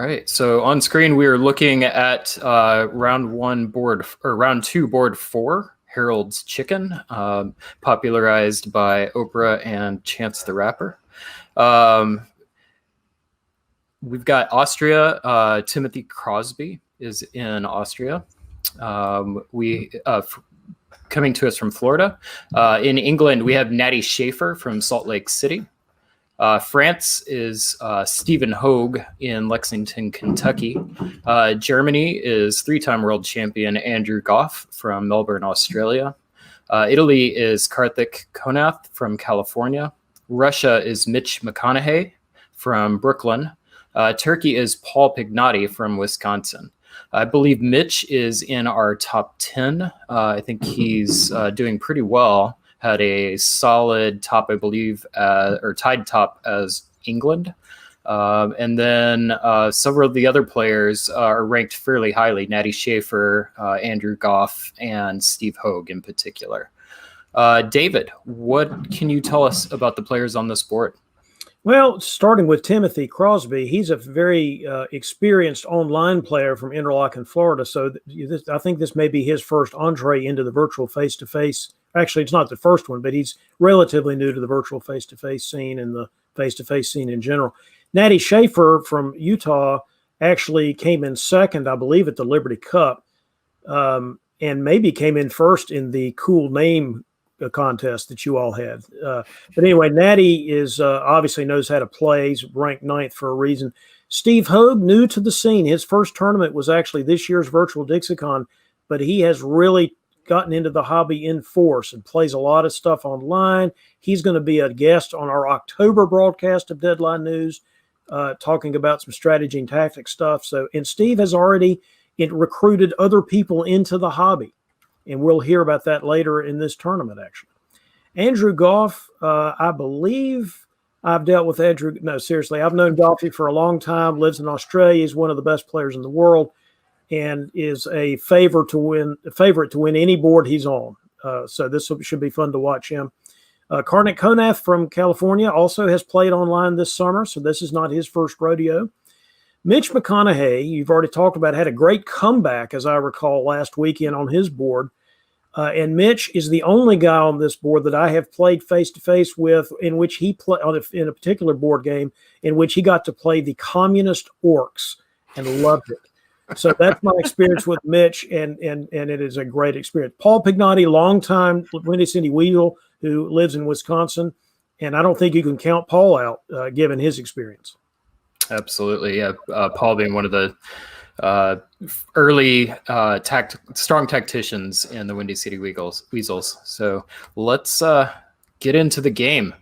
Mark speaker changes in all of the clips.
Speaker 1: right. So on screen, we are looking at round 2, board 4, Harold's Chicken, popularized by Oprah and Chance the Rapper. We've got Austria. Timothy Crosby is in Austria. Coming to us from Florida. In England, we have Natty Shafer from Salt Lake City. France is Stephen Hogue in Lexington, Kentucky. Germany is 3-time world champion Andrew Goff from Melbourne, Australia. Italy is Karthik Konath from California. Russia is Mich McConeghey from Brooklyn. Turkey is Paul Pignotti from Wisconsin. I believe Mich is in our top 10. I think he's doing pretty well. Had a solid top, I believe, or tied top as England. And then several of the other players are ranked fairly highly. Natty Shafer, Andrew Goff, and Steve Hogue in particular. David, what can you tell us about the players on this board?
Speaker 2: Well, starting with Timothy Crosby, he's a very experienced online player from Interlochen, Florida. So I think this may be his first entree into the virtual face-to-face. Actually, it's not the first one, but he's relatively new to the virtual face-to-face scene and the face-to-face scene in general. Natty Shafer from Utah actually came in second, I believe, at the Liberty Cup, and maybe came in first in the cool name contest that you all had. But anyway, Natty is obviously knows how to play. He's ranked 9th for a reason. Steve Hogue, new to the scene. His first tournament was actually this year's virtual Dixicon, but he has really gotten into the hobby in force and plays a lot of stuff online. He's going to be a guest on our October broadcast of Deadline News, talking about some strategy and tactics stuff. So, and Steve has already recruited other people into the hobby, and we'll hear about that later in this tournament, actually. Andrew Goff, I believe I've dealt with Andrew. No, seriously, I've known Goffy for a long time, lives in Australia. He's one of the best players in the world and is a favorite to win any board he's on. So this should be fun to watch him. Karthik Konath from California also has played online this summer, so this is not his first rodeo. Mich McConeghey, you've already talked about, had a great comeback, as I recall, last weekend on his board. And Mich is the only guy on this board that I have played face-to-face with in which he played in a particular board game in which he got to play the communist orcs and loved it. So that's my experience with Mich, and it is a great experience. Paul Pignotti, longtime Windy City Weasel, who lives in Wisconsin, and I don't think you can count Paul out given his experience.
Speaker 1: Absolutely, yeah. Paul being one of the early strong tacticians in the Windy City Weasels. So let's get into the game.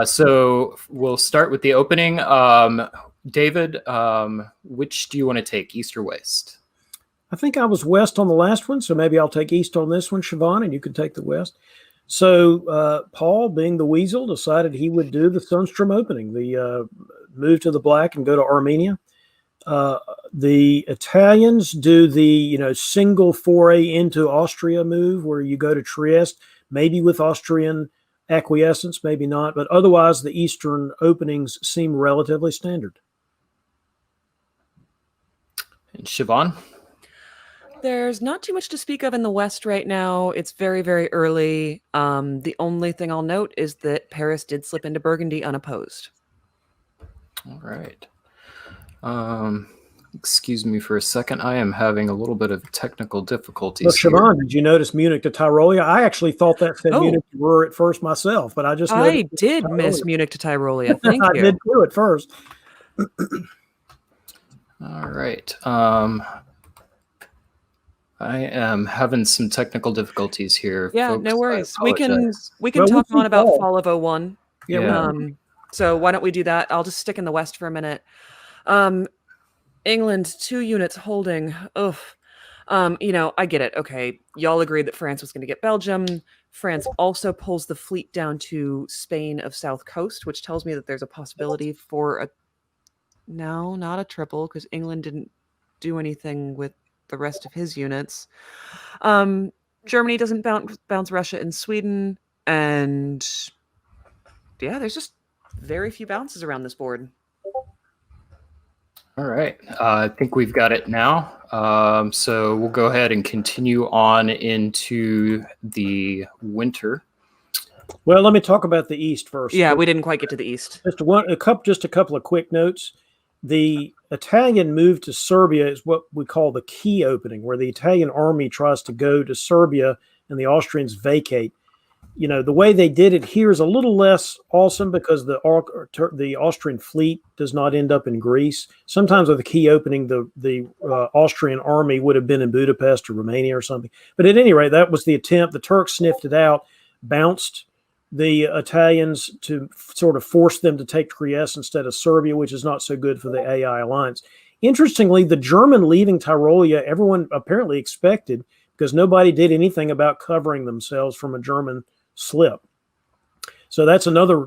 Speaker 1: So we'll start with the opening. David, which do you want to take, east or west?
Speaker 2: I think I was west on the last one, so maybe I'll take east on this one, Siobhan, and you can take the west. So Paul, being the Weasel, decided he would do the Sunstrom opening, the move to the black and go to Armenia. The Italians do the single foray into Austria move, where you go to Trieste, maybe with Austrian acquiescence, maybe not, but otherwise the Eastern openings seem relatively standard.
Speaker 1: And Siobhan?
Speaker 3: There's not too much to speak of in the West right now. It's very, very early. The only thing I'll note is that Paris did slip into Burgundy unopposed.
Speaker 1: All right. Excuse me for a second. I am having a little bit of technical difficulties.
Speaker 2: Well, Siobhan, did you notice Munich to Tyrolia? I actually thought that said Munich to Ruhr at first myself, but I just
Speaker 3: did miss Munich to Tyrolia. Thank you.
Speaker 2: I did too at first.
Speaker 1: All right. I am having some technical difficulties here.
Speaker 3: Yeah,
Speaker 1: folks.
Speaker 3: No worries. We can talk on about Fall of 01.
Speaker 2: Yeah.
Speaker 3: So why don't we do that? I'll just stick in the West for a minute. England, 2 units holding. I get it. Okay, y'all agreed that France was going to get Belgium. France also pulls the fleet down to Spain of South Coast, which tells me that there's a possibility for not a triple, because England didn't do anything with the rest of his units. Germany doesn't bounce Russia and Sweden, and yeah, there's just very few bounces around this board.
Speaker 1: All right. I think we've got it now. So we'll go ahead and continue on into the winter.
Speaker 2: Well, let me talk about the East first.
Speaker 3: Yeah, we didn't quite get to the East.
Speaker 2: Just a couple of quick notes. The Italian move to Serbia is what we call the key opening, where the Italian army tries to go to Serbia and the Austrians vacate. The way they did it here is a little less awesome because the Austrian fleet does not end up in Greece. Sometimes with the key opening, the Austrian army would have been in Budapest or Romania or something. But at any rate, that was the attempt. The Turks sniffed it out, bounced the Italians to sort of force them to take Trieste instead of Serbia, which is not so good for the AI alliance. Interestingly, the German leaving Tyrolia, everyone apparently expected, because nobody did anything about covering themselves from a German slip. So that's another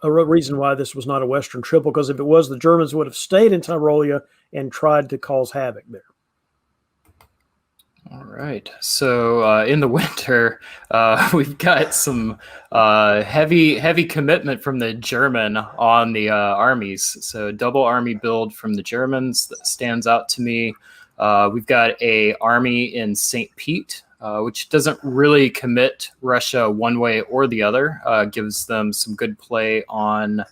Speaker 2: reason why this was not a Western triple, because if it was, the Germans would have stayed in Tyrolia and tried to cause havoc there.
Speaker 1: All right. So in the winter, we've got some heavy commitment from the German on the armies. So double army build from the Germans that stands out to me. We've got a army in St. Pete, which doesn't really commit Russia one way or the other. Gives them some good play on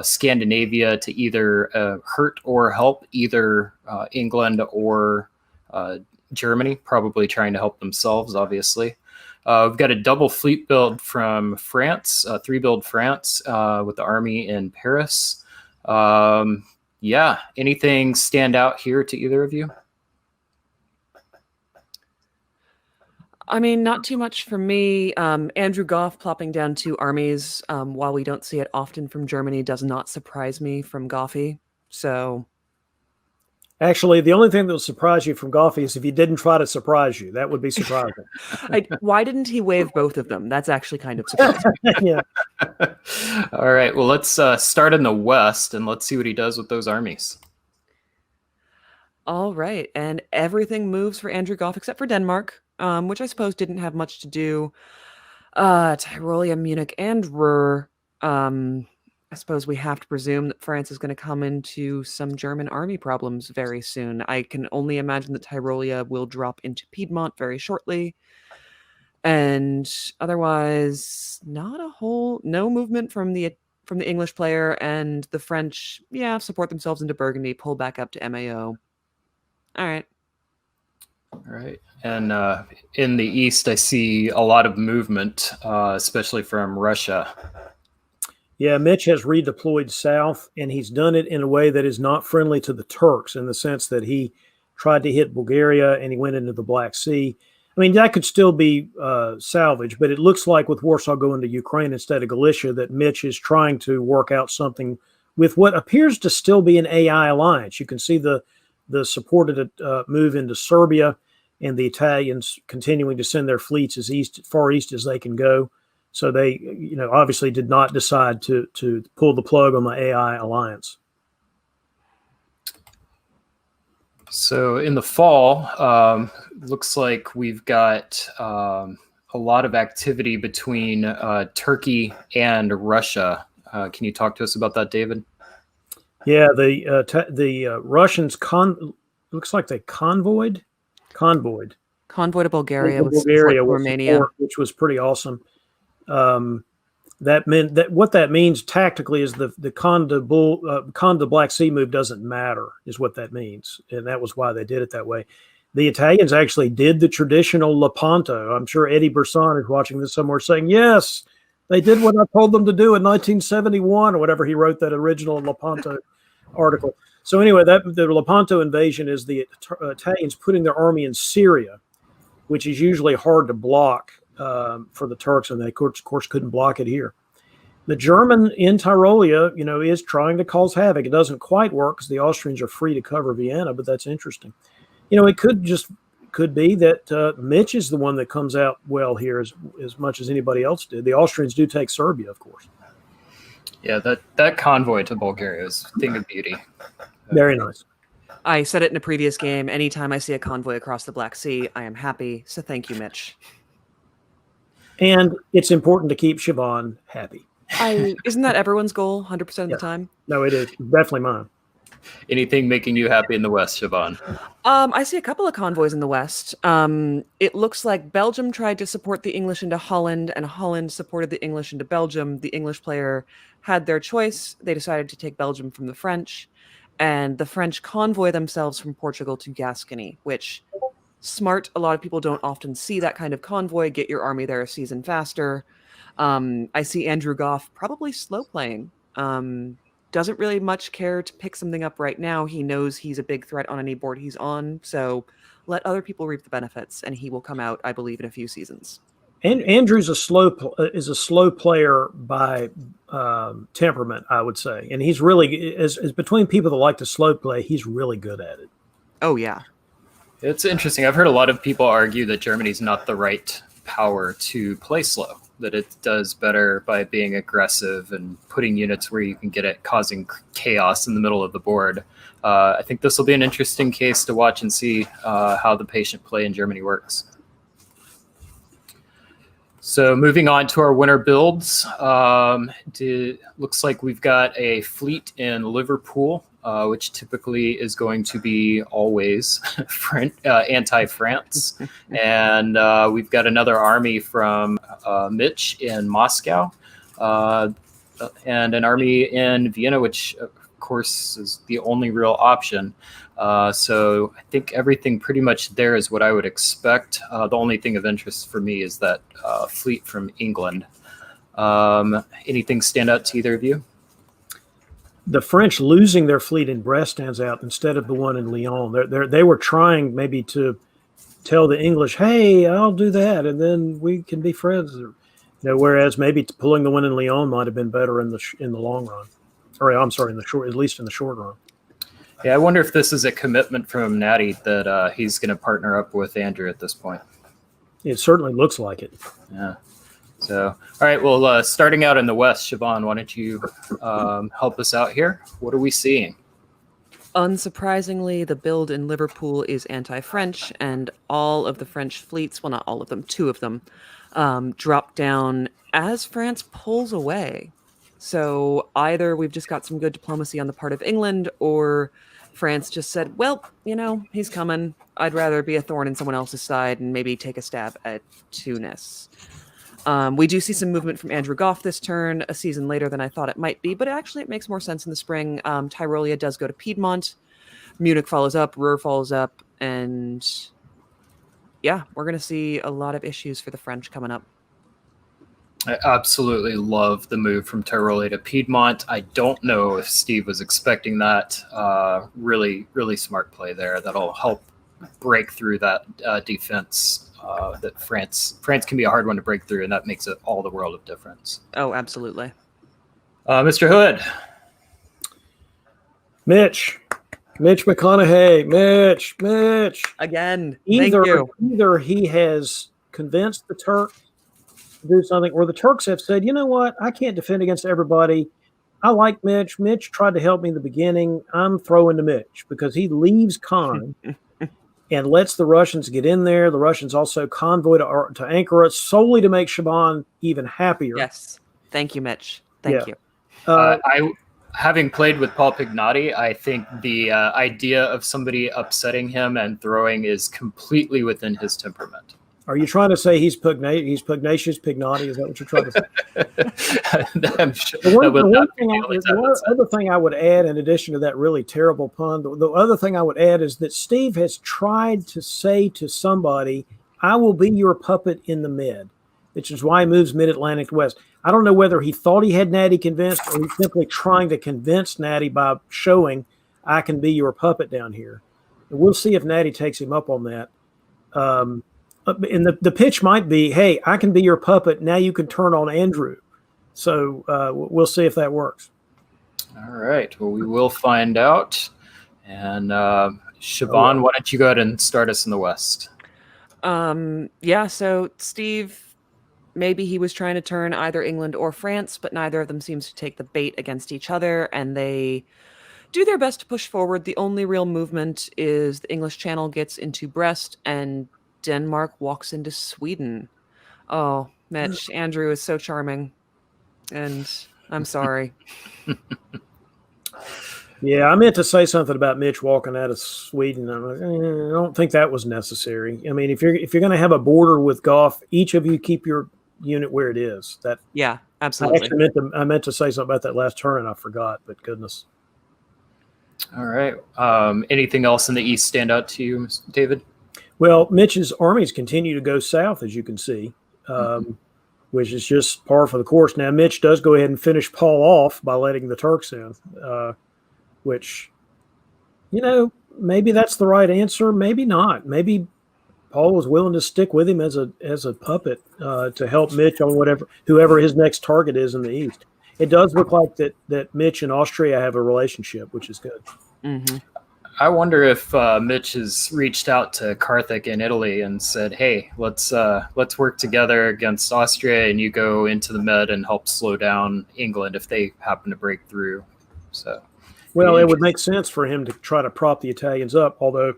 Speaker 1: Scandinavia to either hurt or help either England or Germany, probably trying to help themselves, obviously. We've got a double fleet build from France, 3-build France with the army in Paris. Yeah, anything stand out here to either of you?
Speaker 3: I mean, not too much for me. Andrew Goff plopping down 2 armies, while we don't see it often from Germany, does not surprise me from Goffy. So...
Speaker 2: Actually, the only thing that will surprise you from Goff is if he didn't try to surprise you. That would be surprising.
Speaker 3: Why didn't he wave both of them? That's actually kind of surprising.
Speaker 2: Yeah.
Speaker 1: All right. Well, let's start in the West and let's see what he does with those armies.
Speaker 3: All right. And everything moves for Andrew Goff except for Denmark, which I suppose didn't have much to do. Tyrolia, Munich, and Ruhr. I suppose we have to presume that France is going to come into some German army problems very soon. I can only imagine that Tyrolia will drop into Piedmont very shortly. And otherwise, no movement from the English player, and the French, support themselves into Burgundy, pull back up to MAO. All right.
Speaker 1: All right. And in the East, I see a lot of movement, especially from Russia.
Speaker 2: Yeah, Mich has redeployed south, and he's done it in a way that is not friendly to the Turks, in the sense that he tried to hit Bulgaria and he went into the Black Sea. I mean, that could still be salvaged, but it looks like with Warsaw going to Ukraine instead of Galicia, that Mich is trying to work out something with what appears to still be an AI alliance. You can see the supported move into Serbia, and the Italians continuing to send their fleets as far east as they can go. So they, obviously did not decide to pull the plug on the AI alliance.
Speaker 1: So in the fall, looks like we've got a lot of activity between Turkey and Russia. Can you talk to us about that, David?
Speaker 2: Yeah, the Russians looks like they convoyed
Speaker 3: to Bulgaria with
Speaker 2: Romania, which was pretty awesome. That meant that what that means tactically is the Konda Black Sea move doesn't matter, is what that means, and that was why they did it that way. The Italians actually did the traditional Lepanto. I'm sure Eddie Brisson is watching this somewhere saying, yes, they did what I told them to do in 1971 or whatever. He wrote that original Lepanto article. So anyway, the Lepanto invasion is the Italians putting their army in Syria, which is usually hard to block for the Turks, and they of course couldn't block it here. The German in Tyrolia, is trying to cause havoc. It doesn't quite work because the Austrians are free to cover Vienna, but that's interesting. It could be that Mich is the one that comes out well here as much as anybody else did. The Austrians do take Serbia, of course.
Speaker 1: Yeah, that convoy to Bulgaria is a thing of beauty.
Speaker 2: Very nice.
Speaker 3: I said it in a previous game. Anytime I see a convoy across the Black Sea, I am happy. So thank you, Mich.
Speaker 2: And it's important to keep Siobhan happy.
Speaker 3: Isn't that everyone's goal 100% of the time?
Speaker 2: No, it is. Definitely mine.
Speaker 1: Anything making you happy in the West, Siobhan?
Speaker 3: I see a couple of convoys in the west. It looks like Belgium tried to support the English into Holland, and Holland supported the English into Belgium. The English player had their choice. They decided to take Belgium from the French, and the French convoy themselves from Portugal to Gascony, which smart. A lot of people don't often see that kind of convoy. Get your army there a season faster. I see Andrew Goff probably slow playing. Doesn't really much care to pick something up right now. He knows he's a big threat on any board he's on, so let other people reap the benefits, and he will come out, I believe, in a few seasons.
Speaker 2: And Andrew's a slow player by temperament, I would say, and he's really as between people that like to slow play, he's really good at it.
Speaker 3: Oh yeah,
Speaker 1: it's interesting. I've heard a lot of people argue that Germany's not the right power to play slow. That it does better by being aggressive and putting units where you can get it causing chaos in the middle of the board. I think this will be an interesting case to watch and see how the patient play in Germany works. So moving on to our winter builds, looks like we've got a fleet in Liverpool, which typically is going to be always anti-France. And we've got another army from Mich in Moscow, and an army in Vienna, which of course is the only real option. So I think everything pretty much there is what I would expect. The only thing of interest for me is that fleet from England. Anything stand out to either of you?
Speaker 2: The French losing their fleet in Brest stands out instead of the one in Lyon. They were trying maybe to tell the English, "Hey, I'll do that, and then we can be friends." Whereas maybe pulling the one in Lyon might have been better in the long run, or I'm sorry, in the short, at least in the short run.
Speaker 1: Yeah, I wonder if this is a commitment from Natty that he's going to partner up with Andrew at this point.
Speaker 2: It certainly looks like it.
Speaker 1: Yeah. So, all right. Well, starting out in the West, Siobhan, why don't you help us out here? What are we seeing?
Speaker 3: Unsurprisingly, the build in Liverpool is anti-French, and all of the French fleets, well, not all of them, two of them, drop down as France pulls away. So either we've just got some good diplomacy on the part of England, or France just said, well, he's coming. I'd rather be a thorn in someone else's side and maybe take a stab at Tunis. We do see some movement from Andrew Goff this turn, a season later than I thought it might be, but actually it makes more sense in the spring. Tyrolia does go to Piedmont. Munich follows up, Ruhr follows up, and yeah, we're going to see a lot of issues for the French coming up.
Speaker 1: I absolutely love the move from Tyrolia to Piedmont. I don't know if Steve was expecting that. Really, really smart play there. That'll help break through that defense. That France can be a hard one to break through, and that makes it all the world of difference.
Speaker 3: Oh, absolutely.
Speaker 1: Mr. Hood.
Speaker 2: Mich McConeghey, Mich.
Speaker 3: Again, thank you.
Speaker 2: Either he has convinced the Turks to do something, or the Turks have said, you know what, I can't defend against everybody. I like Mich. Mich tried to help me in the beginning. I'm throwing to Mich because he leaves Khan and lets the Russians get in there. The Russians also convoy to Ankara solely to make Shaban even happier.
Speaker 3: Yes. Thank you, Mich. Thank you.
Speaker 1: Having played with Paul Pignotti, I think the idea of somebody upsetting him and throwing is completely within his temperament.
Speaker 2: Are you trying to say he's pugnacious, Pignotti? Is that what you're trying to say?
Speaker 1: I'm sure
Speaker 2: the other thing I would add, in addition to that really terrible pun, the other thing I would add is that Steve has tried to say to somebody, I will be your puppet in the mid, which is why he moves mid-Atlantic to west. I don't know whether he thought he had Natty convinced, or he's simply trying to convince Natty by showing, I can be your puppet down here. And we'll see if Natty takes him up on that. And the pitch might be, hey, I can be your puppet. Now you can turn on Andrew. So we'll see if that works.
Speaker 1: All right. Well, we will find out. And Siobhan, why don't you go ahead and start us in the West?
Speaker 3: Yeah, so Steve, maybe he was trying to turn either England or France, but neither of them seems to take the bait against each other, and they do their best to push forward. The only real movement is the English Channel gets into Brest, and Denmark walks into Sweden. Oh, Mich, Andrew is so charming, and I'm sorry.
Speaker 2: Yeah, I meant to say something about Mich walking out of Sweden. I'm like, I don't think that was necessary. I mean, if you're going to have a border with Goff, each of you keep your unit where it is. That
Speaker 3: Yeah,
Speaker 2: I
Speaker 3: absolutely.
Speaker 2: actually meant to say something about that last turn and I forgot. But goodness.
Speaker 1: All right. Anything else in the east stand out to you, David?
Speaker 2: Well, Mitch's armies continue to go south, as you can see, which is just par for the course. Now, Mich does go ahead and finish Paul off by letting the Turks in. Which, maybe that's the right answer. Maybe not. Maybe Paul was willing to stick with him as a puppet to help Mich on whoever his next target is in the east. It does look like that Mich and Austria have a relationship, which is good.
Speaker 3: Mm-hmm.
Speaker 1: I wonder if Mich has reached out to Karthik in Italy and said, "Hey, let's work together against Austria, and you go into the Med and help slow down England if they happen to break through." So.
Speaker 2: Well, it would make sense for him to try to prop the Italians up, although,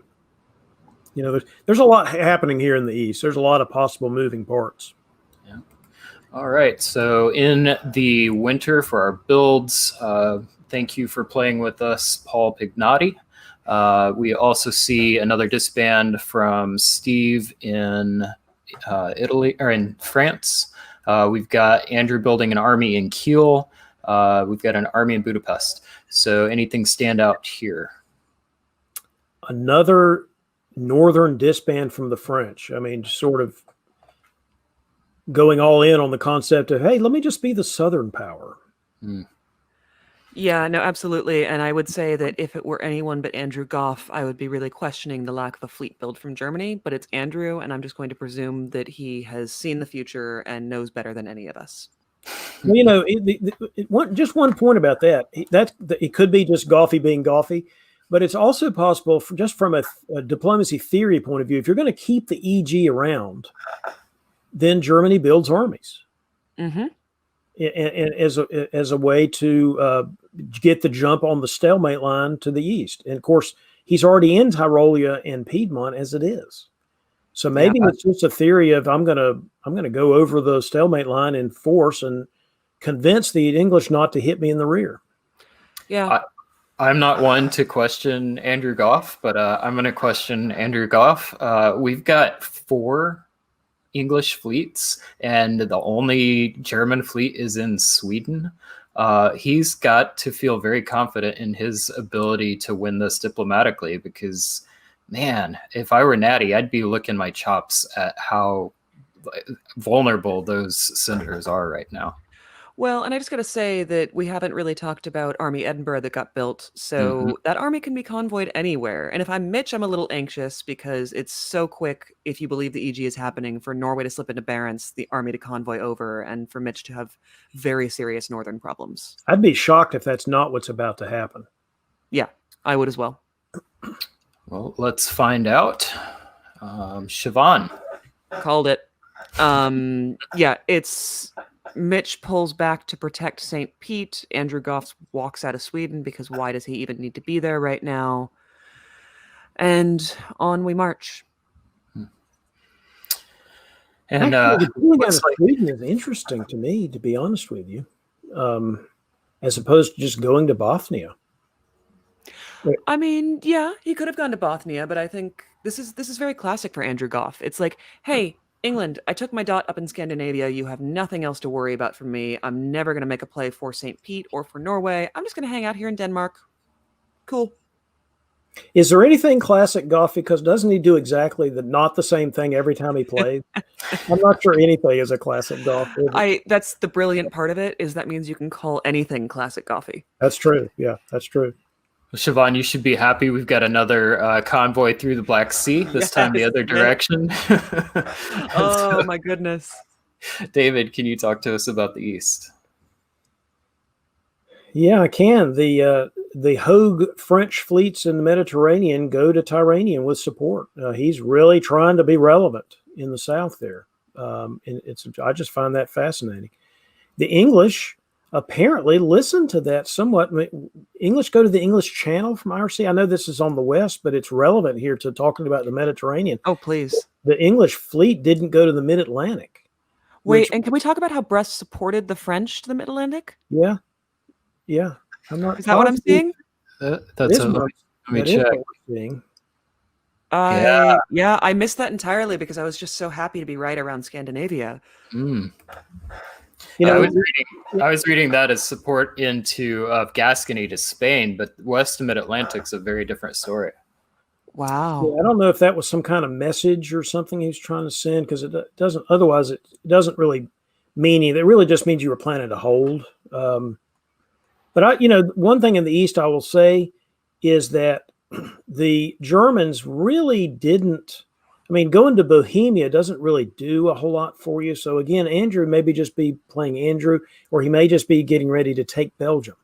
Speaker 2: there's a lot happening here in the East. There's a lot of possible moving parts.
Speaker 1: Yeah. All right. So in the winter for our builds, thank you for playing with us, Paul Pignotti. We also see another disband from Steve in Italy or in France. We've got Andrew building an army in Kiel. We've got an army in Budapest. So anything stand out here?
Speaker 2: Another northern disband from the French. I mean, sort of going all in on the concept of, hey, let me just be the southern power.
Speaker 3: Yeah, no, absolutely. And I would say that if it were anyone but Andrew Goff, I would be really questioning the lack of a fleet build from Germany. But it's Andrew, and I'm just going to presume that he has seen the future and knows better than any of us.
Speaker 2: Well, just one point about that. It could be just Goffy being Goffy, but it's also possible, from a diplomacy theory point of view, if you're going to keep the EG around, then Germany builds armies, and as a way to get the jump on the stalemate line to the east. And of course, he's already in Tyrolia and Piedmont as it is. So maybe it's just a theory of I'm gonna go over the stalemate line in force and convince the English not to hit me in the rear.
Speaker 3: Yeah,
Speaker 1: I'm not one to question Andrew Goff, but I'm going to question Andrew Goff. We've got 4 English fleets, and the only German fleet is in Sweden. He's got to feel very confident in his ability to win this diplomatically because. Man, if I were Natty, I'd be licking my chops at how vulnerable those senators are right now.
Speaker 3: Well, and I just got to say that we haven't really talked about Army Edinburgh that got built. So that army can be convoyed anywhere. And if I'm Mich, I'm a little anxious because it's so quick, if you believe the EG is happening, for Norway to slip into Barents, the army to convoy over, and for Mich to have very serious northern problems.
Speaker 2: I'd be shocked if that's not what's about to happen.
Speaker 3: Yeah, I would as well.
Speaker 1: Well, let's find out. Siobhan.
Speaker 3: Called it. Yeah, it's Mich pulls back to protect St. Pete. Andrew Goff walks out of Sweden because why does he even need to be there right now? And on we march.
Speaker 2: And pulling out of Sweden is interesting to me, to be honest with you, as opposed to just going to Bothnia.
Speaker 3: I mean, yeah, he could have gone to Bothnia, but I think this is very classic for Andrew Goff. It's like, hey, England, I took my dot up in Scandinavia. You have nothing else to worry about from me. I'm never going to make a play for St. Pete or for Norway. I'm just going to hang out here in Denmark. Cool.
Speaker 2: Is there anything classic Goff? Because doesn't he do exactly not the same thing every time he plays? I'm not sure anything is a classic Goff.
Speaker 3: That's the brilliant part of it, is that means you can call anything classic Goffy.
Speaker 2: That's true. Yeah, that's true.
Speaker 1: Siobhan, you should be happy. We've got another convoy through the Black Sea, this time the other direction.
Speaker 3: Oh, my goodness.
Speaker 1: David, can you talk to us about the East?
Speaker 2: Yeah, I can. The Hogue French fleets in the Mediterranean go to Tyrrhenian with support. He's really trying to be relevant in the south there. And I just find that fascinating. The English apparently listen to that somewhat. English go to the English Channel from IRC. I know this is on the west, but it's relevant here to talking about the Mediterranean.
Speaker 3: Oh, please.
Speaker 2: The English fleet didn't go to the Mid-Atlantic.
Speaker 3: Wait, and can we talk about how Brest supported the French to the Mid-Atlantic?
Speaker 2: Yeah. I'm not.
Speaker 3: Is that what I'm seeing?
Speaker 1: That's
Speaker 2: This
Speaker 1: a, let
Speaker 2: month,
Speaker 1: me
Speaker 2: that is
Speaker 1: check.
Speaker 2: what we're seeing.
Speaker 3: I missed that entirely because I was just so happy to be right around Scandinavia.
Speaker 1: Mm.
Speaker 2: You know,
Speaker 1: I was reading that as support into Gascony to Spain, but West Mid Atlantic's a very different story.
Speaker 3: Wow.
Speaker 2: I don't know if that was some kind of message or something he was trying to send, because it doesn't. Otherwise, it doesn't really mean anything. It really just means you were planning to hold. But one thing in the East I will say is that the Germans really didn't. I mean, going to Bohemia doesn't really do a whole lot for you. So again, Andrew maybe just be playing Andrew, or he may just be getting ready to take Belgium,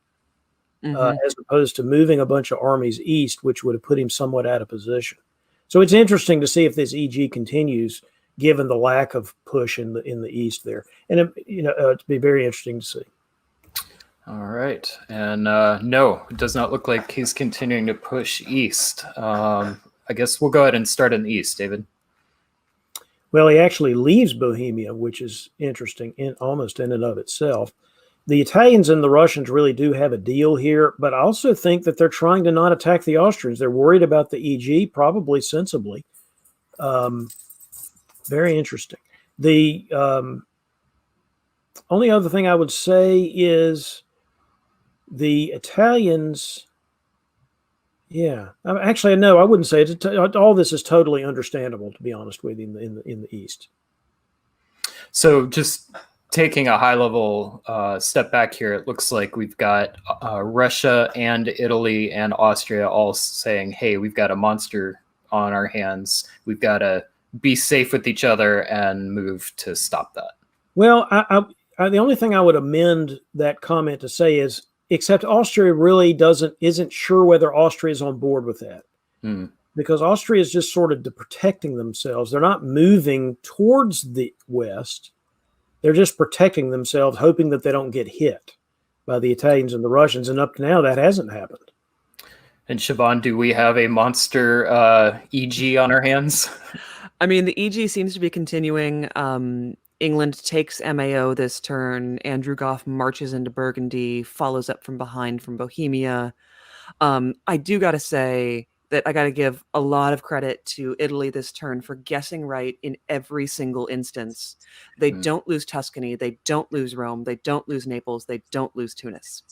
Speaker 2: as opposed to moving a bunch of armies east, which would have put him somewhat out of position. So it's interesting to see if this EG continues, given the lack of push in the east there, and it'd be very interesting to see.
Speaker 1: All right, and no, it does not look like he's continuing to push east. I guess we'll go ahead and start in the east, David.
Speaker 2: Well, he actually leaves Bohemia, which is interesting almost in and of itself. The Italians and the Russians really do have a deal here, but I also think that they're trying to not attack the Austrians. They're worried about the EG, probably sensibly. Very interesting. The only other thing I would say is the Italians. Yeah, actually, no, I wouldn't say it. All this is totally understandable, to be honest with you, in the East.
Speaker 1: So just taking a high-level step back here, it looks like we've got Russia and Italy and Austria all saying, hey, we've got a monster on our hands. We've got to be safe with each other and move to stop that.
Speaker 2: Well, the only thing I would amend that comment to say is, except Austria really isn't sure whether Austria is on board with that. Because Austria is just sort of protecting themselves. They're not moving towards the West. They're just protecting themselves, hoping that they don't get hit by the Italians and the Russians. And up to now, that hasn't happened.
Speaker 1: And Siobhan, do we have a monster EG on our hands?
Speaker 3: I mean, the EG seems to be continuing. England takes MAO this turn. Andrew Goff marches into Burgundy, follows up from behind from Bohemia. I do got to say that I got to give a lot of credit to Italy this turn for guessing right in every single instance. They don't lose Tuscany. They don't lose Rome. They don't lose Naples. They don't lose Tunis.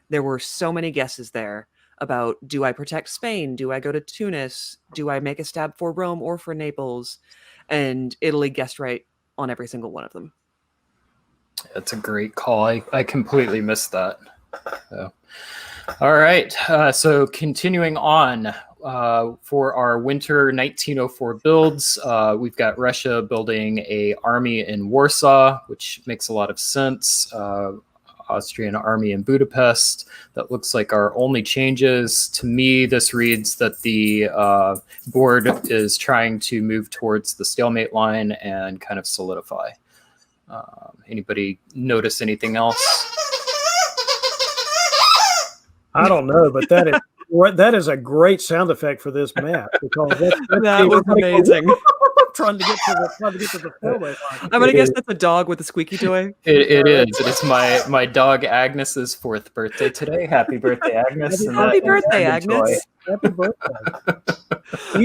Speaker 3: There were so many guesses there about, do I protect Spain? Do I go to Tunis? Do I make a stab for Rome or for Naples? And Italy guessed right on every single one of them.
Speaker 1: That's a great call. I completely missed that. So. All right. So continuing on for our winter 1904 builds, we've got Russia building a army in Warsaw, which makes a lot of sense. Austrian army in Budapest. That looks like our only changes. To me, this reads that the board is trying to move towards the stalemate line and kind of solidify. Anybody notice anything else?
Speaker 2: I don't know, but that is a great sound effect for this map, because
Speaker 3: that was amazing.
Speaker 2: trying to get to the stalemate line.
Speaker 3: I'm gonna guess that's a dog with a squeaky toy.
Speaker 1: It is. It is my dog Agnes's 4th birthday today. Happy birthday, Agnes!
Speaker 3: Happy birthday, Agnes!
Speaker 2: Happy birthday!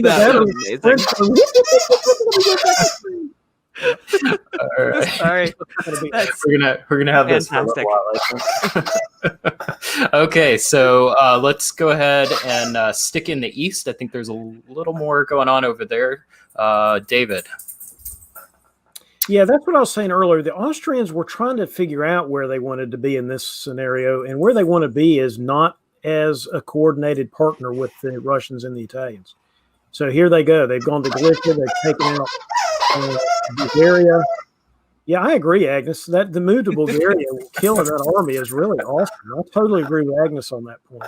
Speaker 3: That was amazing.
Speaker 1: All right.
Speaker 3: Sorry.
Speaker 1: We're gonna have this for a little while, I think. Okay, so let's go ahead and stick in the east. I think there's a little more going on over there. David.
Speaker 2: Yeah, that's what I was saying earlier. The Austrians were trying to figure out where they wanted to be in this scenario, and where they want to be is not as a coordinated partner with the Russians and the Italians. So here they go. They've gone to Galicia. They've taken out Bulgaria. Yeah, I agree, Agnes. That the move to Bulgaria killing that army is really awesome. I totally agree with Agnes on that point.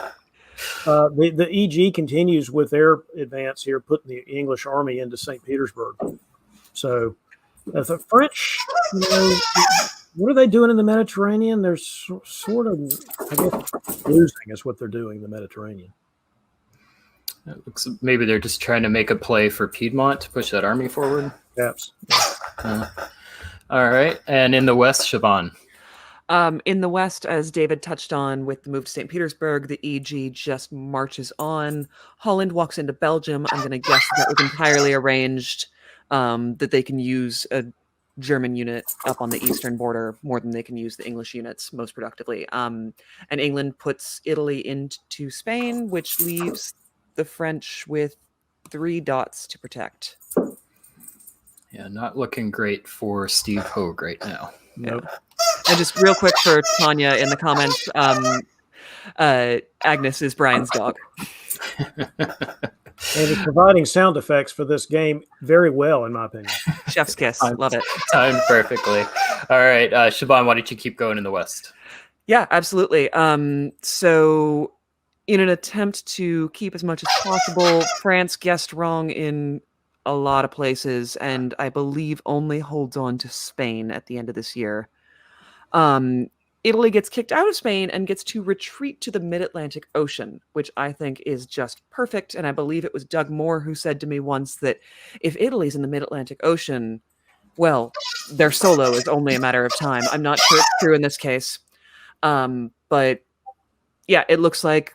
Speaker 2: The EG continues with their advance here, putting the English army into St. Petersburg. So the French, what are they doing in the Mediterranean? They're sort of, I guess, losing is what they're doing in the Mediterranean.
Speaker 1: It looks maybe they're just trying to make a play for Piedmont to push that army forward.
Speaker 2: Perhaps.
Speaker 1: All right, and in the west, Siobhan.
Speaker 3: In the West, as David touched on with the move to St. Petersburg, the EG just marches on. Holland walks into Belgium. I'm going to guess that was entirely arranged, that they can use a German unit up on the eastern border more than they can use the English units most productively. And England puts Italy into Spain, which leaves the French with 3 dots to protect.
Speaker 1: Yeah, not looking great for Steve Hogue right now.
Speaker 2: Nope.
Speaker 3: And just real quick for Tanya in the comments, Agnes is Brian's dog.
Speaker 2: And it's providing sound effects for this game very well, in my opinion.
Speaker 3: Chef's kiss. Love it.
Speaker 1: Timed perfectly. All right, Siobhan, why don't you keep going in the West?
Speaker 3: Yeah, absolutely. So in an attempt to keep as much as possible, France guessed wrong in a lot of places, and I believe only holds on to Spain at the end of this year. Italy gets kicked out of Spain and gets to retreat to the mid-Atlantic Ocean, which I think is just perfect. And I believe it was Doug Moore who said to me once that if Italy's in the mid-Atlantic Ocean, well, their solo is only a matter of time. I'm not sure it's true in this case. But yeah, it looks like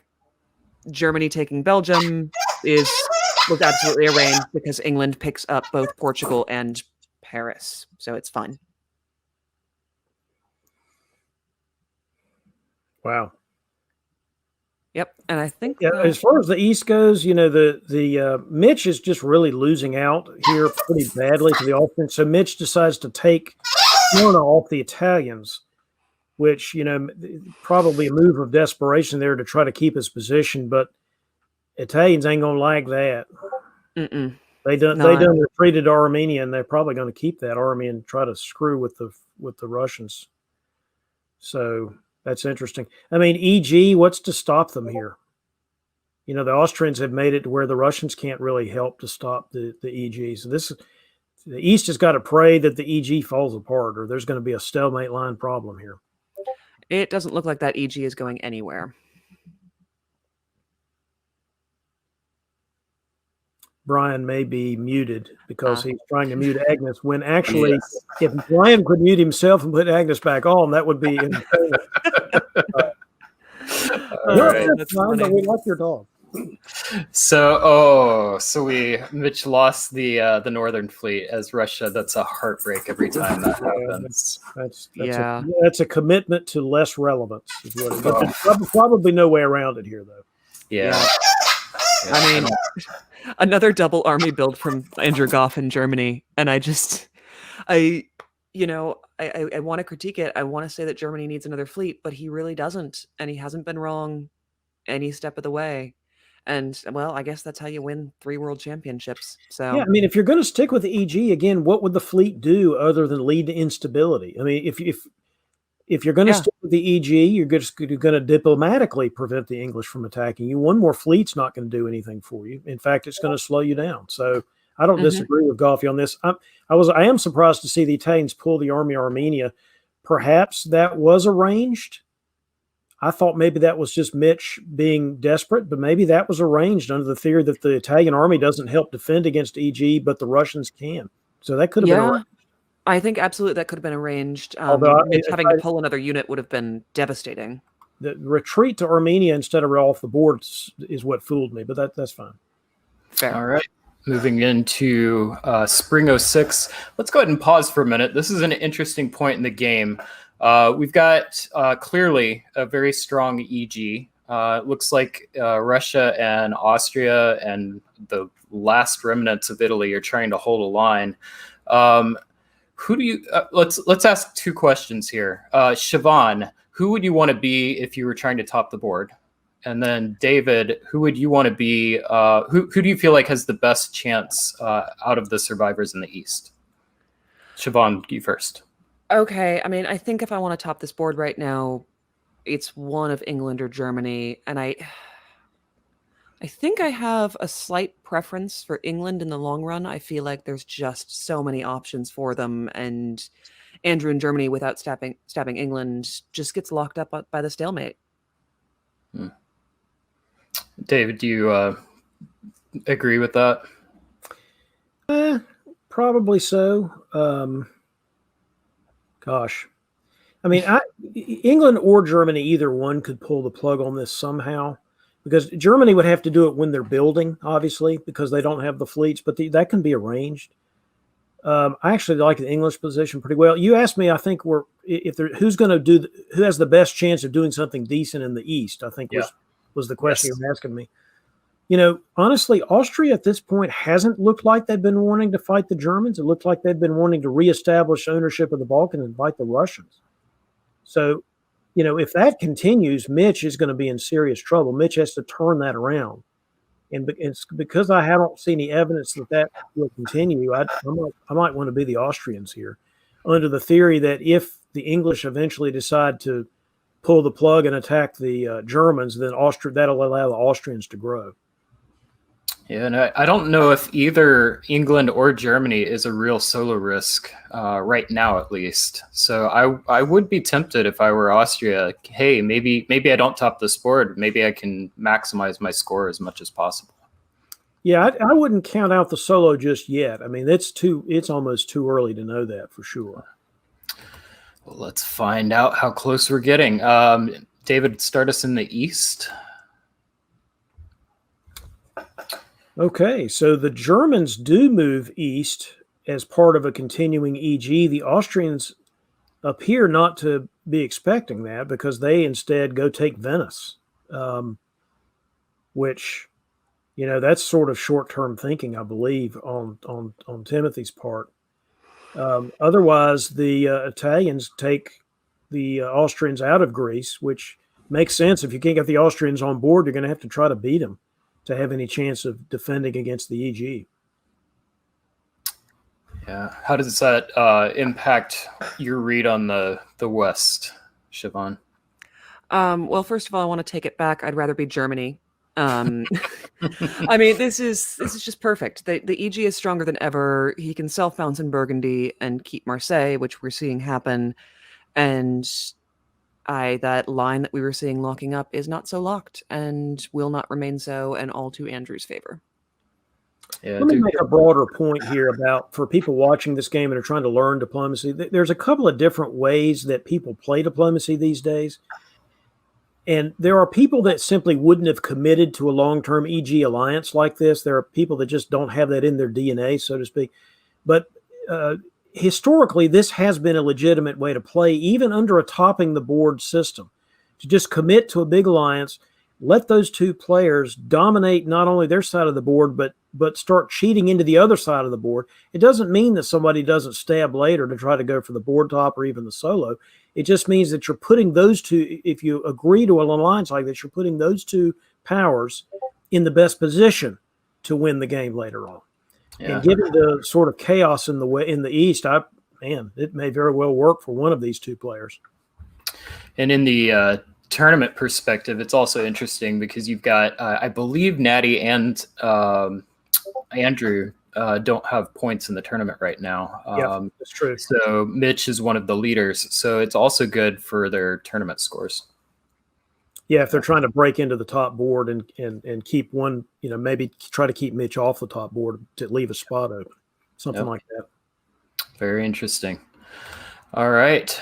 Speaker 3: Germany taking Belgium was absolutely arranged because England picks up both Portugal and Paris. So it's fine.
Speaker 2: Wow.
Speaker 3: Yep, and I think
Speaker 2: as far as the East goes, the Mich is just really losing out here pretty badly to the offense. So Mich decides to take Konath off the Italians, which probably a move of desperation there to try to keep his position. But Italians ain't gonna like that. They done retreated to Armenia, and they're probably going to keep that army and try to screw with the Russians. So. That's interesting. I mean, EG, what's to stop them here? The Austrians have made it to where the Russians can't really help to stop the EG. So the East has got to pray that the EG falls apart, or there's going to be a stalemate line problem here.
Speaker 3: It doesn't look like that EG is going anywhere.
Speaker 2: Brian may be muted because he's trying to mute Agnes when actually, if Brian could mute himself and put Agnes back on, that would be insane. That's fine, but we like your dog.
Speaker 1: So Mitch lost the Northern Fleet as Russia. That's a heartbreak every time that happens.
Speaker 2: That's a commitment to less relevance. Is what it is. There's probably no way around it here, though.
Speaker 1: Yeah.
Speaker 3: I mean, another double army build from Andrew Goff in Germany, and I want to critique it. I want to say that Germany needs another fleet, but he really doesn't, and he hasn't been wrong any step of the way. And well, I guess that's how you win 3 world championships. So
Speaker 2: yeah, I mean, if you're going to stick with the EG again, what would the fleet do other than lead to instability? I mean, if you're going to stick with the EG, you're going to diplomatically prevent the English from attacking you. One more fleet's not going to do anything for you. In fact, it's going to slow you down. So I don't disagree with Goffy on this. I am surprised to see the Italians pull the army of Armenia. Perhaps that was arranged. I thought maybe that was just Mich being desperate, but maybe that was arranged under the theory that the Italian army doesn't help defend against EG, but the Russians can. So that could have been arranged.
Speaker 3: I think absolutely that could have been arranged. Having to pull another unit would have been devastating.
Speaker 2: The retreat to Armenia instead of off the board is what fooled me, but that's fine.
Speaker 3: Fair.
Speaker 1: All right. Moving into Spring 06. Let's go ahead and pause for a minute. This is an interesting point in the game. We've got clearly a very strong EG. It looks like Russia and Austria and the last remnants of Italy are trying to hold a line. Who do you? Let's ask 2 questions here. Siobhan, who would you want to be if you were trying to top the board? And then David, who would you want to be? Who do you feel like has the best chance out of the survivors in the East? Siobhan, you first.
Speaker 3: Okay, I mean, I think if I want to top this board right now, it's one of England or Germany, and I think I have a slight preference for England in the long run. I feel like there's just so many options for them, and Andrew in Germany without stabbing England just gets locked up by the stalemate.
Speaker 2: David, do you agree with that? Probably so. Gosh. I mean, England or Germany, either one could pull the plug on this somehow, because Germany would have to do it when they're building, obviously, because they don't have the fleets, but that can be arranged. I actually like the English position pretty well. You asked me, I think who's going to who has the best chance of doing something decent in the East, I think was the question you were asking me. Honestly, Austria at this point hasn't looked like they've been wanting to fight the Germans. It looked like they've been wanting to reestablish ownership of the Balkans and fight the Russians. So, if that continues, Mich is going to be in serious trouble. Mich has to turn that around. And it's because I haven't seen any evidence that will continue, I might want to be the Austrians here, under the theory that if the English eventually decide to pull the plug and attack the Germans, then that'll allow the Austrians to grow.
Speaker 1: Yeah, and I don't know if either England or Germany is a real solo risk right now, at least. So I would be tempted if I were Austria. Hey, maybe I don't top this board. Maybe I can maximize my score as much as possible.
Speaker 2: Yeah, I wouldn't count out the solo just yet. I mean, it's almost too early to know that for sure.
Speaker 1: Well, let's find out how close we're getting. David, start us in the East.
Speaker 2: Okay, so the Germans do move east as part of a continuing EG. The Austrians appear not to be expecting that because they instead go take Venice, which, that's sort of short-term thinking, I believe, on Timothy's part. Otherwise, the Italians take the Austrians out of Greece, which makes sense. If you can't get the Austrians on board, you're going to have to try to beat them to have any chance of defending against the EG.
Speaker 1: Yeah. How does that impact your read on the West, Siobhan?
Speaker 3: Well, first of all, I want to take it back. I'd rather be Germany. I mean, this is just perfect. The EG is stronger than ever. He can self-bounce in Burgundy and keep Marseille, which we're seeing happen. And that line that we were seeing locking up is not so locked and will not remain so, and all to Andrew's favor.
Speaker 1: Yeah,
Speaker 2: let me make a broader point here about, for people watching this game and are trying to learn diplomacy, there's a couple of different ways that people play diplomacy these days. And there are people that simply wouldn't have committed to a long-term EG alliance like this. There are people that just don't have that in their DNA, so to speak. But historically, this has been a legitimate way to play, even under a topping the board system, to just commit to a big alliance, let those two players dominate not only their side of the board, but start cheating into the other side of the board. It doesn't mean that somebody doesn't stab later to try to go for the board top or even the solo. It just means that you're putting those two, if you agree to an alliance like this, you're putting those two powers in the best position to win the game later on. Yeah. And given the sort of chaos in the East, it may very well work for one of these two players.
Speaker 1: And in the tournament perspective, it's also interesting because you've got, I believe, Natty and Andrew don't have points in the tournament right now.
Speaker 2: Yeah, that's true.
Speaker 1: So Mich is one of the leaders. So it's also good for their tournament scores.
Speaker 2: Yeah, if they're trying to break into the top board and keep one, maybe try to keep Mich off the top board to leave a spot open, something like that. Very
Speaker 1: interesting. All right.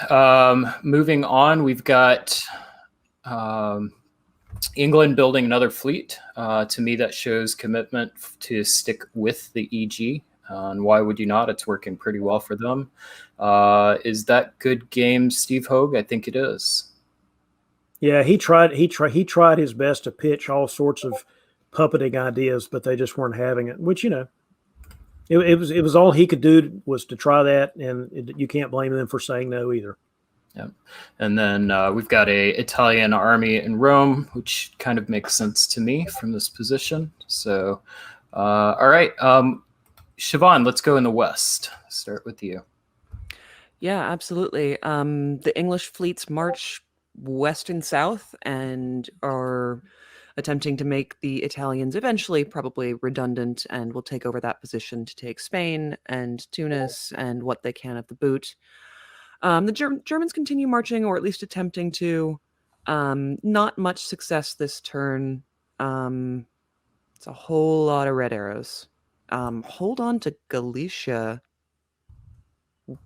Speaker 1: Moving on, we've got England building another fleet. To me, that shows commitment to stick with the EG. And why would you not? It's working pretty well for them. Is that good game, Steve Hogue? I think it is.
Speaker 2: Yeah, he tried his best to pitch all sorts of puppeting ideas, but they just weren't having it. Which it was all he could do was to try that, and you can't blame them for saying no either.
Speaker 1: Yeah, and then we've got a Italian army in Rome, which kind of makes sense to me from this position. So, all right, Siobhan, let's go in the West. Start with you.
Speaker 3: Yeah, absolutely. The English fleets march west and south and are attempting to make the Italians eventually probably redundant, and will take over that position to take Spain and Tunis and what they can of the boot. The Germans continue marching, or at least attempting to. Not much success this turn. It's a whole lot of red arrows. Hold on to Galicia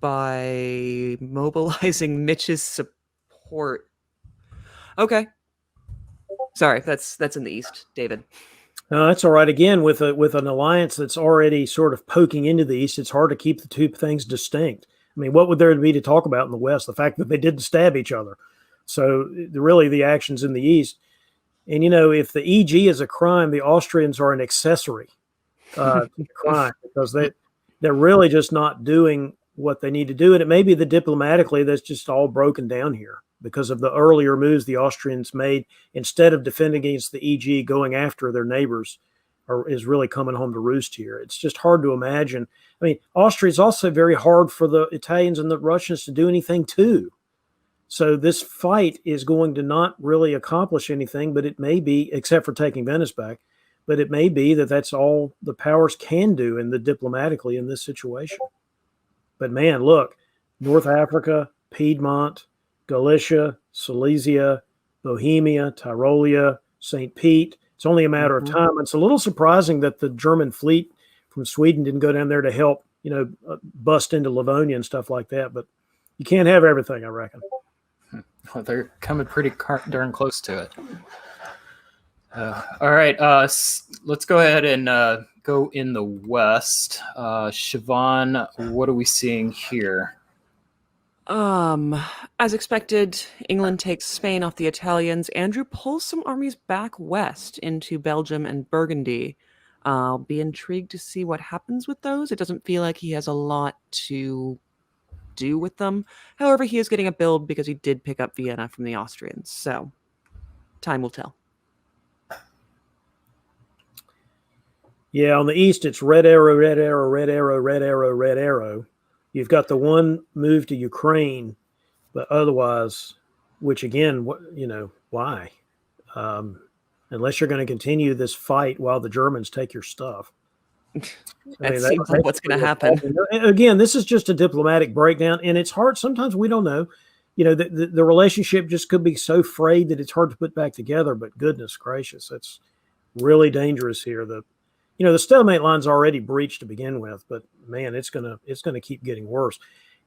Speaker 3: by mobilizing Mich's support. Okay. Sorry, that's in the east, David.
Speaker 2: No, that's all right. Again, with an alliance that's already sort of poking into the east, it's hard to keep the two things distinct. I mean, what would there be to talk about in the west? The fact that they didn't stab each other. So really, the actions in the east. And if the EG is a crime, the Austrians are an accessory to the crime, because they're really just not doing what they need to do. And it may be that diplomatically that's just all broken down here because of the earlier moves the Austrians made. Instead of defending against the EG, going after their neighbors is really coming home to roost here. It's just hard to imagine. I mean, Austria is also very hard for the Italians and the Russians to do anything too. So this fight is going to not really accomplish anything, but it may be, except for taking Venice back, but it may be that that's all the powers can do diplomatically in this situation. But man, look, North Africa, Piedmont, Galicia, Silesia, Bohemia, Tyrolia, St. Pete. It's only a matter of time. It's a little surprising that the German fleet from Sweden didn't go down there to help, bust into Livonia and stuff like that. But you can't have everything, I reckon.
Speaker 1: Well, they're coming pretty darn close to it. All right, let's go ahead and go in the west. Siobhan, what are we seeing here?
Speaker 3: As expected, England takes Spain off the Italians. Andrew pulls some armies back west into Belgium and Burgundy. I'll be intrigued to see what happens with those. It doesn't feel like he has a lot to do with them. However, he is getting a build because he did pick up Vienna from the Austrians. So time will tell.
Speaker 2: Yeah, on the east, it's red arrow, red arrow, red arrow, red arrow, red arrow. You've got the one move to Ukraine, but otherwise, which again, why? Unless you're going to continue this fight while the Germans take your stuff.
Speaker 3: That seems like what's going to happen.
Speaker 2: Again, this is just a diplomatic breakdown, and it's hard. Sometimes we don't know. The relationship just could be so frayed that it's hard to put back together. But goodness gracious, that's really dangerous here. The stalemate line's already breached to begin with, but man, it's gonna keep getting worse.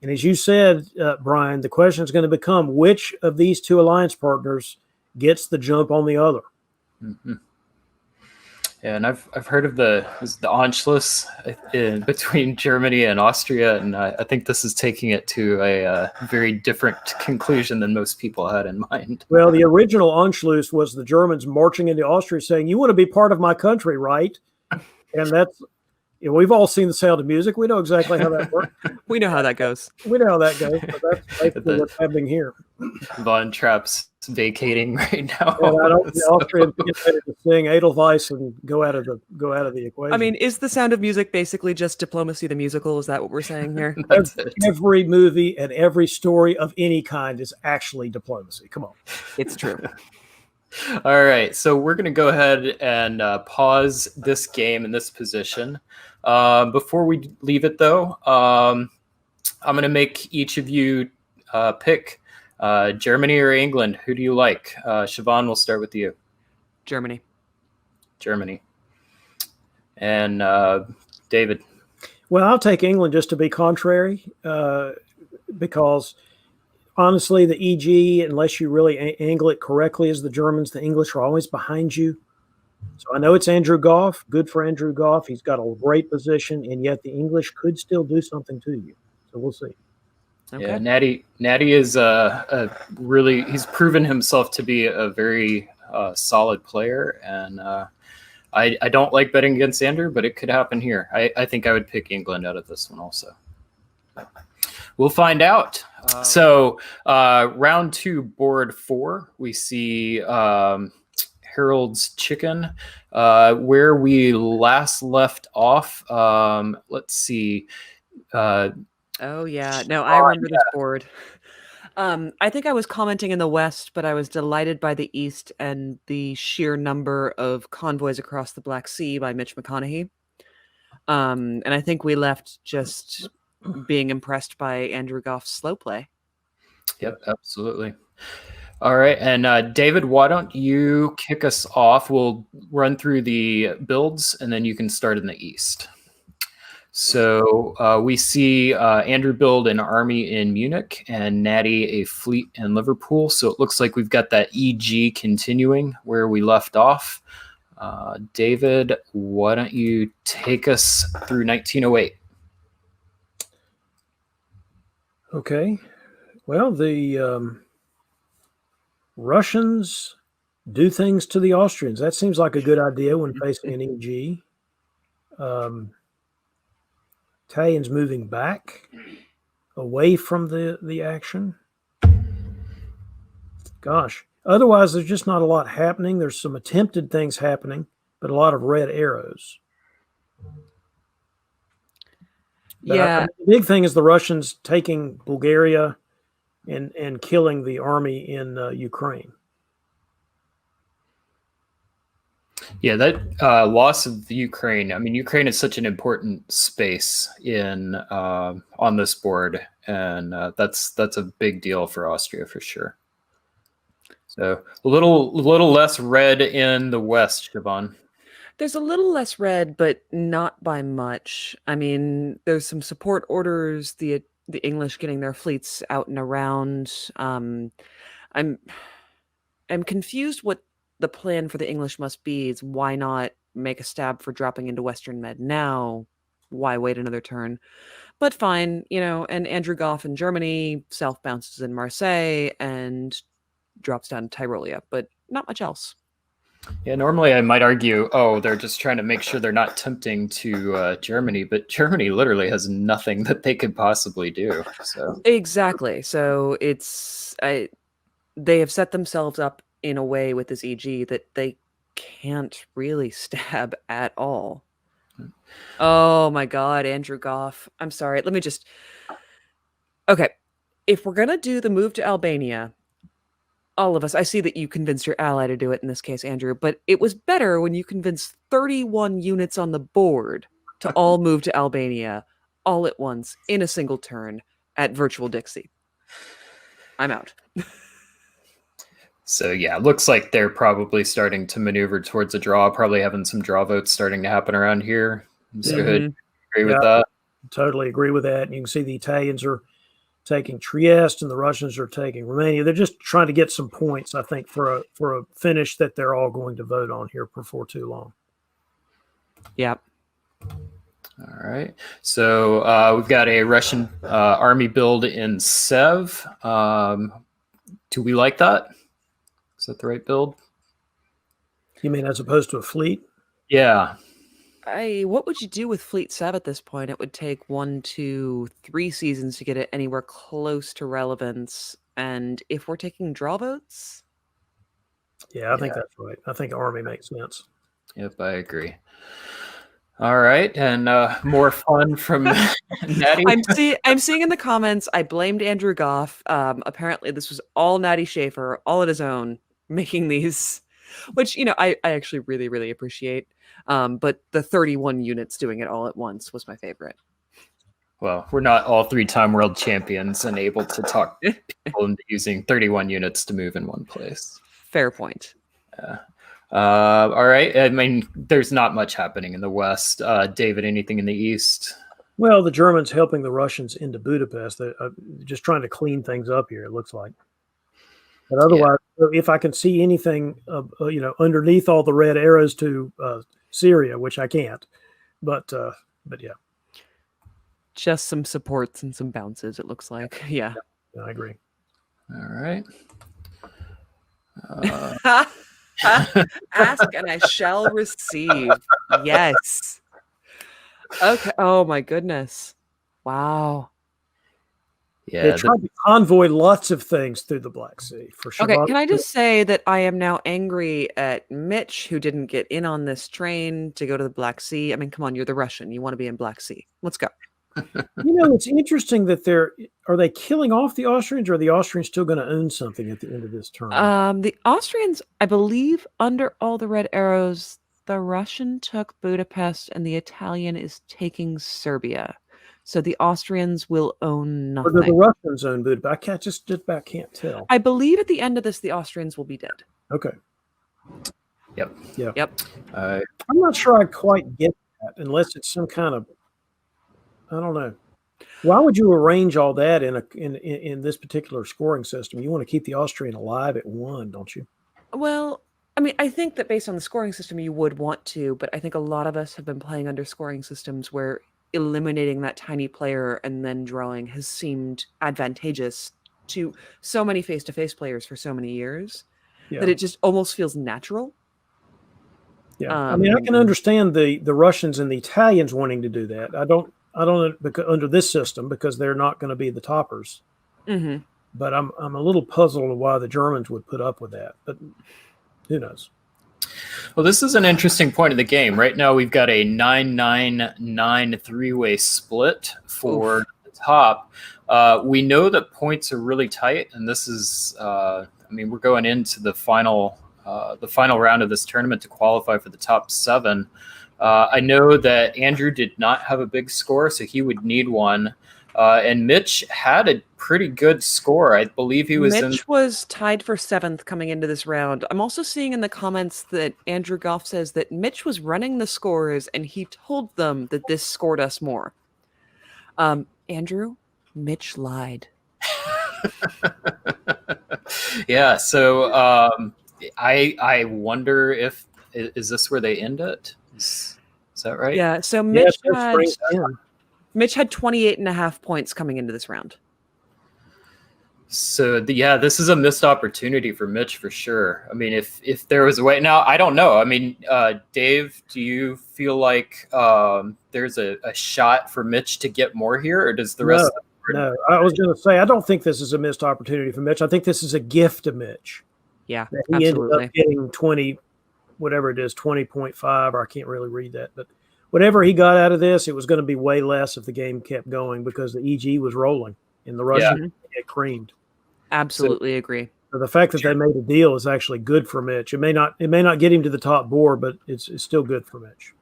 Speaker 2: And as you said, Brian, the question is going to become which of these two alliance partners gets the jump on the other.
Speaker 1: Mm-hmm. Yeah, and I've heard of the Anschluss between Germany and Austria, and I think this is taking it to a very different conclusion than most people had in mind.
Speaker 2: Well, the original Anschluss was the Germans marching into Austria saying, "You want to be part of my country, right?" And that's, we've all seen The Sound of Music. We know exactly how that works.
Speaker 3: We know how that goes.
Speaker 2: We know how that goes. But that's basically what's happening here.
Speaker 1: Von Trapp's vacating right now.
Speaker 2: And I don't. The Austrians get ready to sing Edelweiss and go out of the equation.
Speaker 3: I mean, is The Sound of Music basically just Diplomacy the musical? Is that what we're saying here?
Speaker 2: Every movie and every story of any kind is actually diplomacy. Come on,
Speaker 3: it's true.
Speaker 1: All right, so we're going to go ahead and pause this game in this position. Before we leave it, though, I'm going to make each of you pick Germany or England. Who do you like? Siobhan, we'll start with you.
Speaker 3: Germany.
Speaker 1: And David?
Speaker 2: Well, I'll take England just to be contrary, because honestly, the EG, unless you really angle it correctly as the Germans, the English are always behind you. So I know it's Andrew Goff. Good for Andrew Goff. He's got a great position, and yet the English could still do something to you. So we'll see.
Speaker 3: Okay.
Speaker 1: Yeah, Natty is really, he's proven himself to be a very solid player, and I don't like betting against Andrew, but it could happen here. I think I would pick England out of this one also. We'll find out. So round 2, board 4, we see Harold's Chicken. Where we last left off, let's see.
Speaker 3: Oh, yeah. No, I remember this board. I think I was commenting in the West, but I was delighted by the East and the sheer number of convoys across the Black Sea by Mich McConeghey. And I think we left just being impressed by Andrew Goff's slow play.
Speaker 1: Yep, absolutely. All right, and David, why don't you kick us off? We'll run through the builds, and then you can start in the East. So we see Andrew build an army in Munich and Natty a fleet in Liverpool. So it looks like we've got that EG continuing where we left off. David, why don't you take us through 1908?
Speaker 2: Okay. Well, the Russians do things to the Austrians. That seems like a good idea when facing an EG. Italians moving back away from the action. Gosh. Otherwise, there's just not a lot happening. There's some attempted things happening, but a lot of red arrows. But
Speaker 3: Yeah.
Speaker 2: the big thing is the Russians taking Bulgaria and killing the army in Ukraine.
Speaker 1: Yeah, that loss of the Ukraine. I mean, Ukraine is such an important space in on this board, and that's a big deal for Austria for sure. So a little less red in the west, Siobhan.
Speaker 3: There's a little less red, but not by much. I mean, there's some support orders. The English getting their fleets out and around. I'm confused what the plan for the English must be. Is why not make a stab for dropping into Western Med now? Why wait another turn? But fine, and Andrew Goff in Germany, south bounces in Marseille and drops down to Tyrolia, but not much else.
Speaker 1: Yeah, normally I might argue, they're just trying to make sure they're not tempting to Germany, but Germany literally has nothing that they could possibly do. So
Speaker 3: exactly. So they have set themselves up in a way with this EG that they can't really stab at all. Oh my God, Andrew Goff. I'm sorry. Let me just. Okay, if we're gonna do the move to Albania. All of us, I see that you convinced your ally to do it in this case, Andrew, but it was better when you convinced 31 units on the board to all move to Albania all at once in a single turn at Virtual Dixie. I'm out.
Speaker 1: So yeah, it looks like they're probably starting to maneuver towards a draw, probably having some draw votes starting to happen around here. So good. Agree with that?
Speaker 2: Totally agree with that. And you can see the Italians are taking Trieste and the Russians are taking Romania. They're just trying to get some points, I think, for a finish that they're all going to vote on here before too long.
Speaker 3: Yeah.
Speaker 1: All right. So we've got a Russian army build in Sev. Do we like that? Is that the right build?
Speaker 2: You mean as opposed to a fleet?
Speaker 1: Yeah.
Speaker 3: What would you do with Fleet 7 at this point? It would take 1, 2, 3 seasons to get it anywhere close to relevance. And if we're taking draw votes?
Speaker 2: Yeah, I think that's right. I think army makes sense.
Speaker 1: Yep, I agree. All right. And more fun from Natty.
Speaker 3: I'm seeing in the comments, I blamed Andrew Goff. Apparently this was all Natty Shafer, all at his own, making these, which, I actually really, really appreciate. But the 31 units doing it all at once was my favorite.
Speaker 1: Well, we're not all 3-time world champions and able to talk people into using 31 units to move in one place.
Speaker 3: Fair point.
Speaker 1: Yeah. All right. I mean, there's not much happening in the West. David, anything in the East?
Speaker 2: Well, the Germans helping the Russians into Budapest. They're just trying to clean things up here, it looks like. But otherwise, if I can see anything, underneath all the red arrows to Syria, which I can't, but yeah.
Speaker 3: Just some supports and some bounces, it looks like. Yeah.
Speaker 2: I agree.
Speaker 1: All right.
Speaker 3: Ask and I shall receive. Yes. Okay. Oh my goodness. Wow.
Speaker 1: Yeah.
Speaker 2: They tried to convoy lots of things through the Black Sea for sure.
Speaker 3: Okay, can I just say that I am now angry at Mich, who didn't get in on this train to go to the Black Sea. I mean, come on, you're the Russian. You want to be in Black Sea. Let's go.
Speaker 2: It's interesting that are they killing off the Austrians, or are the Austrians still going to own something at the end of this term?
Speaker 3: The Austrians, I believe, under all the red arrows, the Russian took Budapest and the Italian is taking Serbia. So the Austrians will own nothing.
Speaker 2: Or do the Russians own Budapest? I can't tell.
Speaker 3: I believe at the end of this, the Austrians will be dead.
Speaker 2: Okay.
Speaker 1: Yep.
Speaker 3: Yep.
Speaker 2: I'm not sure I quite get that, unless it's some kind of I don't know. Why would you arrange all that in this particular scoring system? You want to keep the Austrian alive at 1, don't you?
Speaker 3: Well, I mean, I think that based on the scoring system, you would want to, but I think a lot of us have been playing under scoring systems where eliminating that tiny player and then drawing has seemed advantageous to so many face-to-face players for so many years that it just almost feels natural.
Speaker 2: Yeah, I mean, I can understand the Russians and the Italians wanting to do that. I don't because under this system because they're not going to be the toppers.
Speaker 3: Mm-hmm.
Speaker 2: But I'm a little puzzled why the Germans would put up with that. But who knows?
Speaker 1: Well, this is an interesting point of the game. Right now, we've got a 9-9-9 three-way split for the top. We know that points are really tight, and this is, I mean, we're going into the final round of this tournament to qualify for the top 7. I know that Andrew did not have a big score, so he would need one. And Mich had a pretty good score. I believe he was
Speaker 3: Mich was tied for 7th coming into this round. I'm also seeing in the comments that Andrew Goff says that Mich was running the scores and he told them that this scored us more. Andrew, Mich lied.
Speaker 1: Yeah, so I wonder if is this where they end it? Is that right?
Speaker 3: Yeah, so Mich had 28.5 points coming into this round.
Speaker 1: So this is a missed opportunity for Mich for sure. I mean, if there was a way now, I don't know. I mean, Dave, do you feel like there's a shot for Mich to get more here, or does the rest?
Speaker 2: No, I was going to say I don't think this is a missed opportunity for Mich. I think this is a gift to Mich.
Speaker 3: Yeah,
Speaker 2: he
Speaker 3: absolutely.
Speaker 2: ended up getting 20, whatever it is, 20.5, or I can't really read that, but whatever he got out of this, it was going to be way less if the game kept going because the EG was rolling and the Russians get creamed.
Speaker 3: Absolutely agree.
Speaker 2: So the fact that they made a deal is actually good for Mich. It may not get him to the top board, but it's still good for Mich.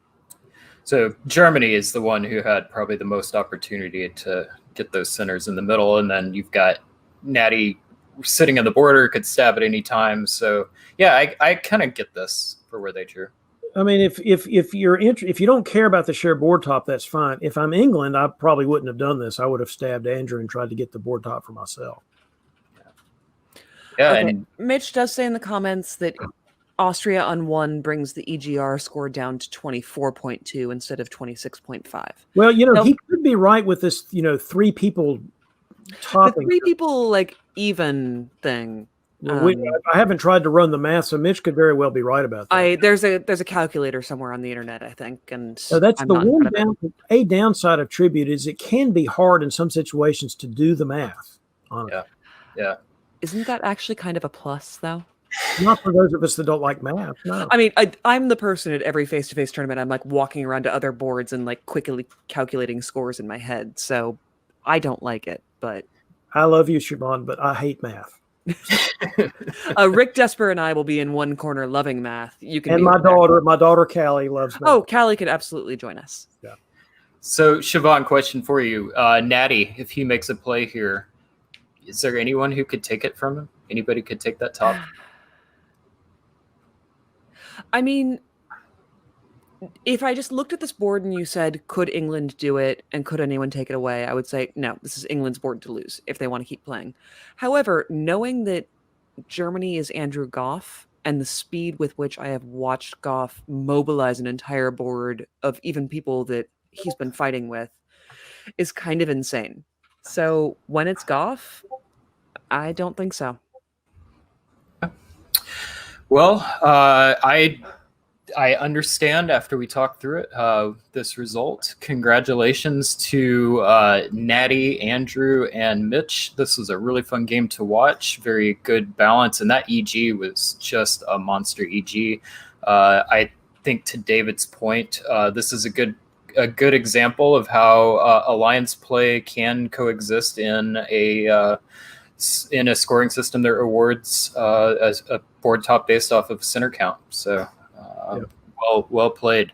Speaker 1: So Germany is the one who had probably the most opportunity to get those centers in the middle, and then you've got Natty sitting on the border, could stab at any time. So yeah, I kind of get this for where they drew.
Speaker 2: I mean, if you don't care about the shared board top, that's fine. If I'm England, I probably wouldn't have done this. I would have stabbed Andrew and tried to get the board top for myself.
Speaker 1: Yeah,
Speaker 3: okay. And Mich does say in the comments that Austria on 1 brings the EGR score down to 24.2 instead of 26.5.
Speaker 2: Well, he could be right with this, 3 people topping.
Speaker 3: The 3 people like even thing.
Speaker 2: Well, I haven't tried to run the math, so Mich could very well be right about that.
Speaker 3: There's a calculator somewhere on the internet, I think, and
Speaker 2: so that's the one a downside of Tribute is it can be hard in some situations to do the math on it.
Speaker 1: Yeah.
Speaker 3: Isn't that actually kind of a plus, though?
Speaker 2: Not for those of us that don't like math. No.
Speaker 3: I mean, I'm the person at every face-to-face tournament. I'm like walking around to other boards and like quickly calculating scores in my head. So I don't like it, but
Speaker 2: I love you, Siobhan, but I hate math.
Speaker 3: Rick Desper and I will be in one corner loving math. You can.
Speaker 2: And my daughter Callie loves math.
Speaker 3: Oh, Callie could absolutely join us.
Speaker 2: Yeah.
Speaker 1: So Siobhan, question for you, Natty, if he makes a play here, is there anyone who could take it from him? Anybody could take that top?
Speaker 3: I mean, if I just looked at this board and you said, could England do it and could anyone take it away? I would say, no, this is England's board to lose if they want to keep playing. However, knowing that Germany is Andrew Goff and the speed with which I have watched Goff mobilize an entire board of even people that he's been fighting with is kind of insane. So when it's Goff, I don't think so.
Speaker 1: Well, I understand after we talk through it, this result. Congratulations to Natty, Andrew, and Mich. This was a really fun game to watch. Very good balance. And that EG was just a monster EG. I think to David's point, this is a good example of how alliance play can coexist in a scoring system that awards a board top based off of center count. So well played.